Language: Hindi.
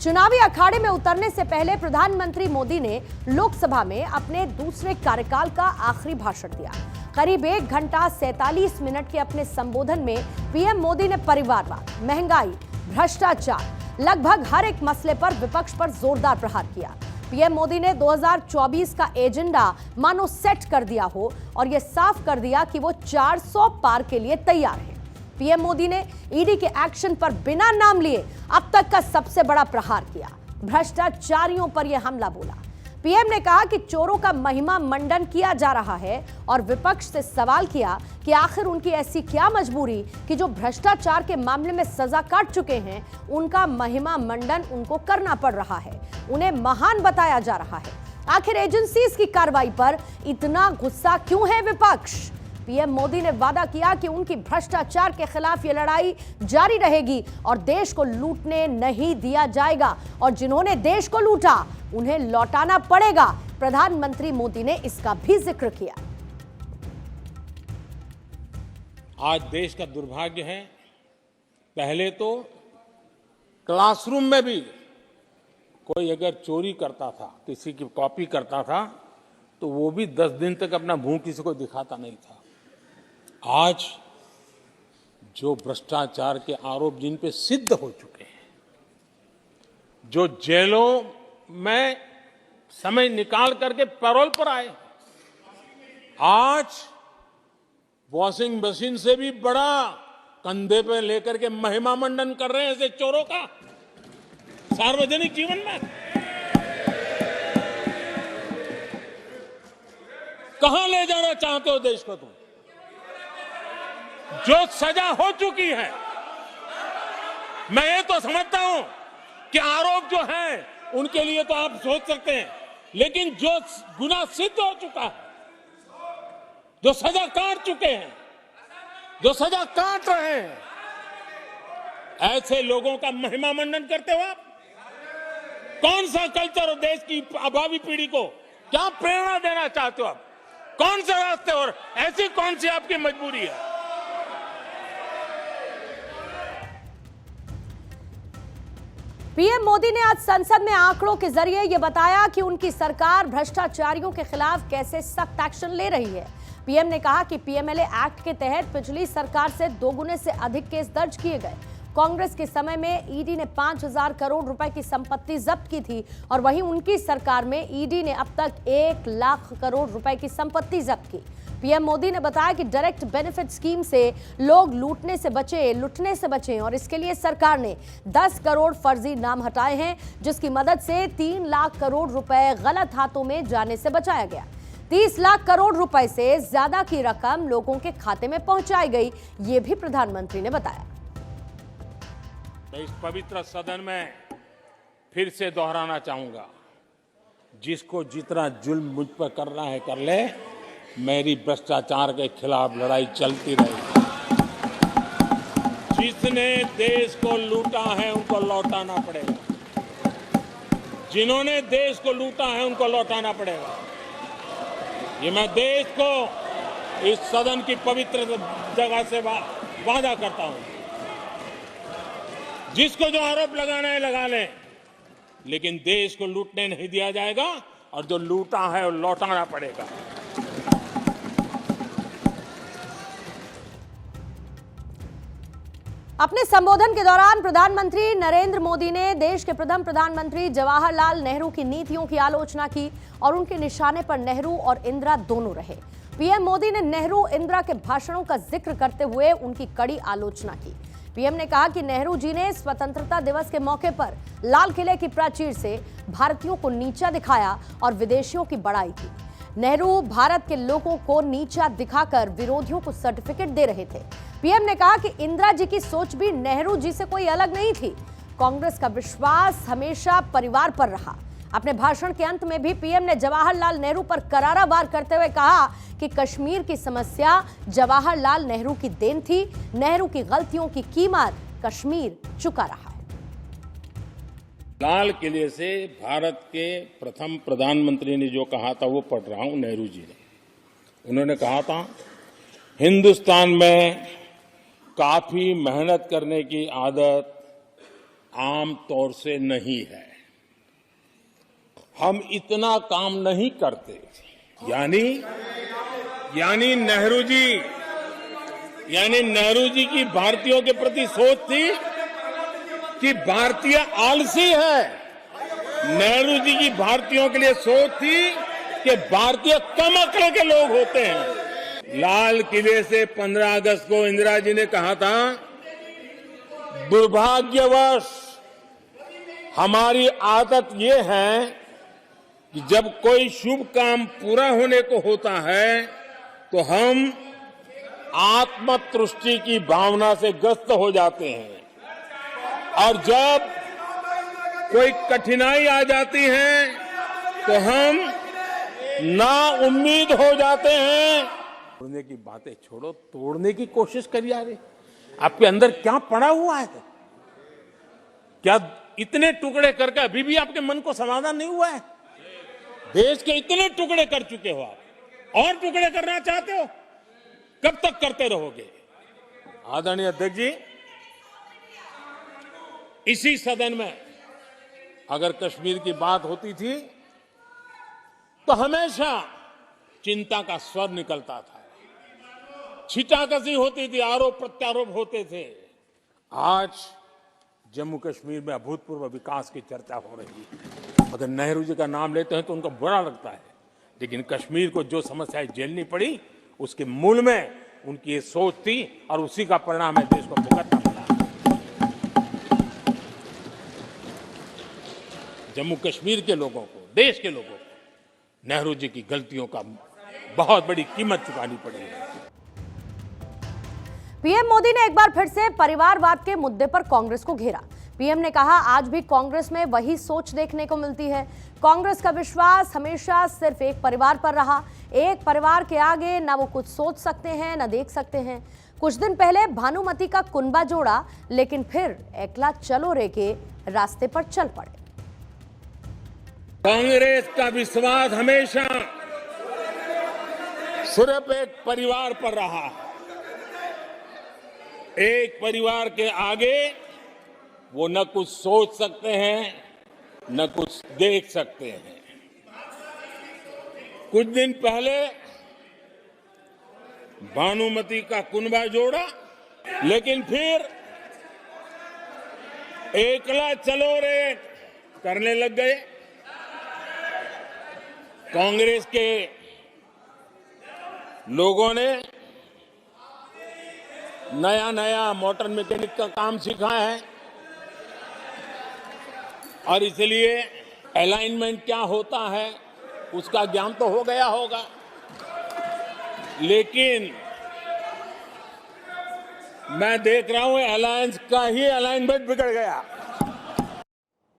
चुनावी अखाड़े में उतरने से पहले प्रधानमंत्री मोदी ने लोकसभा में अपने दूसरे कार्यकाल का आखिरी भाषण दिया। करीब 1 घंटा 47 मिनट के अपने संबोधन में पीएम मोदी ने परिवारवाद, महंगाई, भ्रष्टाचार, लगभग हर एक मसले पर विपक्ष पर जोरदार प्रहार किया। पीएम मोदी ने 2024 का एजेंडा मानो सेट कर दिया हो और यह साफ कर दिया कि वो 400 पार के लिए तैयार है। पीएम मोदी ने ईडी के एक्शन पर बिना नाम लिए अब तक का सबसे बड़ा प्रहार किया। भ्रष्टाचारियों पर यह हमला बोला। पीएम ने कहा कि चोरों का महिमा मंडन किया जा रहा है और विपक्ष से सवाल किया कि आखिर उनकी ऐसी क्या मजबूरी कि जो भ्रष्टाचार के मामले में सजा काट चुके हैं, उनका महिमा मंडन उनको करना पड़ रहा है, उन्हें महान बताया जा रहा है। आखिर एजेंसीज की कार्रवाई पर इतना गुस्सा क्यों है विपक्ष? पीएम मोदी ने वादा किया कि उनकी भ्रष्टाचार के खिलाफ ये लड़ाई जारी रहेगी और देश को लूटने नहीं दिया जाएगा और जिन्होंने देश को लूटा उन्हें लौटाना पड़ेगा। प्रधानमंत्री मोदी ने इसका भी जिक्र किया। आज देश का दुर्भाग्य है, पहले तो क्लासरूम में भी कोई अगर चोरी करता था, किसी की कॉपी करता था, तो वो भी 10 दिन तक अपना मुंह किसी को दिखाता नहीं था। आज जो भ्रष्टाचार के आरोप जिन पे सिद्ध हो चुके हैं, जो जेलों में समय निकाल करके पैरोल पर आए, आज वॉशिंग मशीन से भी बड़ा कंधे पे लेकर के महिमा मंडन कर रहे हैं ऐसे चोरों का सार्वजनिक जीवन में। कहां ले जाना चाहते हो देश को तुम? जो सजा हो चुकी है, मैं ये तो समझता हूं कि आरोप जो है उनके लिए तो आप सोच सकते हैं, लेकिन जो गुनाह सिद्ध हो चुका है, जो सजा काट चुके हैं, जो सजा काट रहे हैं, ऐसे लोगों का महिमा मंडन करते हो आप? कौन सा कल्चर और देश की अभावी पीढ़ी को क्या प्रेरणा देना चाहते हो आप? कौन से रास्ते और ऐसी कौन सी आपकी मजबूरी है? पीएम मोदी ने आज संसद में आंकड़ों के जरिए यह बताया कि उनकी सरकार भ्रष्टाचारियों के खिलाफ कैसे सख्त एक्शन ले रही है। पीएम ने कहा कि पीएमएलए एक्ट के तहत पिछली सरकार से 2 गुने से अधिक केस दर्ज किए गए। कांग्रेस के समय में ईडी ने 5,000 करोड़ रुपए की संपत्ति जब्त की थी और वहीं उनकी सरकार में ईडी ने अब तक 1 लाख करोड़ रुपए की संपत्ति जब्त की। पीएम मोदी ने बताया कि डायरेक्ट बेनिफिट स्कीम से लोग लूटने से बचे और इसके लिए सरकार ने 10 करोड़ फर्जी नाम हटाए हैं, जिसकी मदद से 3 लाख करोड़ रुपए गलत हाथों में जाने से बचाया गया। 30 लाख करोड़ रुपए से ज्यादा की रकम लोगों के खाते में पहुंचाई गई, ये भी प्रधानमंत्री ने बताया। मैं इस पवित्र सदन में फिर से दोहराना चाहूंगा, जिसको जितना जुल्म मुझ पर करना है कर ले, मेरी भ्रष्टाचार के खिलाफ लड़ाई चलती रहेगी। जिसने देश को लूटा है उनको लौटाना पड़ेगा, जिन्होंने देश को लूटा है उनको लौटाना पड़ेगा। ये मैं देश को इस सदन की पवित्र जगह से वादा करता हूं। जिसको जो आरोप लगाना है लगा ले, लेकिन देश को लूटने नहीं दिया जाएगा और जो लूटा है वो लौटाना पड़ेगा। अपने संबोधन के दौरान प्रधानमंत्री नरेंद्र मोदी ने देश के प्रथम प्रधानमंत्री जवाहरलाल नेहरू की नीतियों की आलोचना की और उनके निशाने पर नेहरू और इंदिरा दोनों रहे। पीएम मोदी ने नेहरू इंदिरा के भाषणों का जिक्र करते हुए उनकी कड़ी आलोचना की। पीएम ने कहा कि नेहरू जी ने स्वतंत्रता दिवस के मौके पर लाल किले की प्राचीर से भारतीयों को नीचा दिखाया और विदेशियों की बड़ाई की। नेहरू भारत के लोगों को नीचा दिखाकर विरोधियों को सर्टिफिकेट दे रहे थे। पीएम ने कहा कि इंदिरा जी की सोच भी नेहरू जी से कोई अलग नहीं थी। कांग्रेस का विश्वास हमेशा परिवार पर रहा। अपने भाषण के अंत में भी पीएम ने जवाहरलाल नेहरू पर करारा वार करते हुए कहा कि कश्मीर की समस्या जवाहरलाल नेहरू की देन थी। नेहरू की गलतियों की कीमत कश्मीर चुका रहा है। लाल किले से भारत के प्रथम प्रधानमंत्री ने जो कहा था वो पढ़ रहा हूं, नेहरू जी ने। उन्होंने कहा था, हिंदुस्तान में काफी मेहनत करने की आदत आम तौर से नहीं है। हम इतना काम नहीं करते। यानी नेहरू जी की भारतीयों के प्रति सोच थी कि भारतीय आलसी है। नेहरू जी की भारतीयों के लिए सोच थी कि भारतीय कम अक्ल के लोग होते हैं। लाल किले से 15 अगस्त को इंदिरा जी ने कहा था, दुर्भाग्यवश हमारी आदत ये है कि जब कोई शुभ काम पूरा होने को होता है तो हम आत्मतुष्टि की भावना से ग्रस्त हो जाते हैं, और जब कोई कठिनाई आ जाती है तो हम नाउम्मीद हो जाते हैं। तोड़ने की बातें छोड़ो, तोड़ने की कोशिश करिए। यार, आपके अंदर क्या पड़ा हुआ है? क्या इतने टुकड़े करके अभी भी आपके मन को समाधान नहीं हुआ है? देश के इतने टुकड़े कर चुके हो आप, और टुकड़े करना चाहते हो? कब तक करते रहोगे? आदरणीय अध्यक्ष जी, इसी सदन में अगर कश्मीर की बात होती थी तो हमेशा चिंता का स्वर निकलता था, छींटाकशी होती थी, आरोप प्रत्यारोप होते थे। आज जम्मू कश्मीर में अभूतपूर्व विकास की चर्चा हो रही है। अगर नेहरू जी का नाम लेते हैं तो उनको बुरा लगता है, लेकिन कश्मीर को जो समस्याएं झेलनी पड़ी उसके मूल में उनकी ये सोच थी, और उसी का परिणाम है देश को भुगतना पड़ा। जम्मू कश्मीर के लोगों को, देश के लोगों को नेहरू जी की गलतियों का बहुत बड़ी कीमत चुकानी पड़ी है। पीएम मोदी ने एक बार फिर से परिवारवाद के मुद्दे पर कांग्रेस को घेरा। पीएम ने कहा, आज भी कांग्रेस में वही सोच देखने को मिलती है। कांग्रेस का विश्वास हमेशा सिर्फ एक परिवार पर रहा। एक परिवार के आगे ना वो कुछ सोच सकते हैं, ना देख सकते हैं। कुछ दिन पहले भानुमति का कुनबा जोड़ा, लेकिन फिर एकला चलो रे के रास्ते पर चल पड़े। कांग्रेस का विश्वास हमेशा सिर्फ एक परिवार पर रहा। एक परिवार के आगे वो न कुछ सोच सकते हैं, न कुछ देख सकते हैं। कुछ दिन पहले भानुमति का कुनबा जोड़ा, लेकिन फिर एकला चलो रे करने लग गए। कांग्रेस के लोगों ने नया नया मोटर मैकेनिक का काम सीखा है, और इसलिए अलाइनमेंट क्या होता है उसका ज्ञान तो हो गया होगा, लेकिन मैं देख रहा हूं अलायंस का ही अलाइनमेंट बिगड़ गया।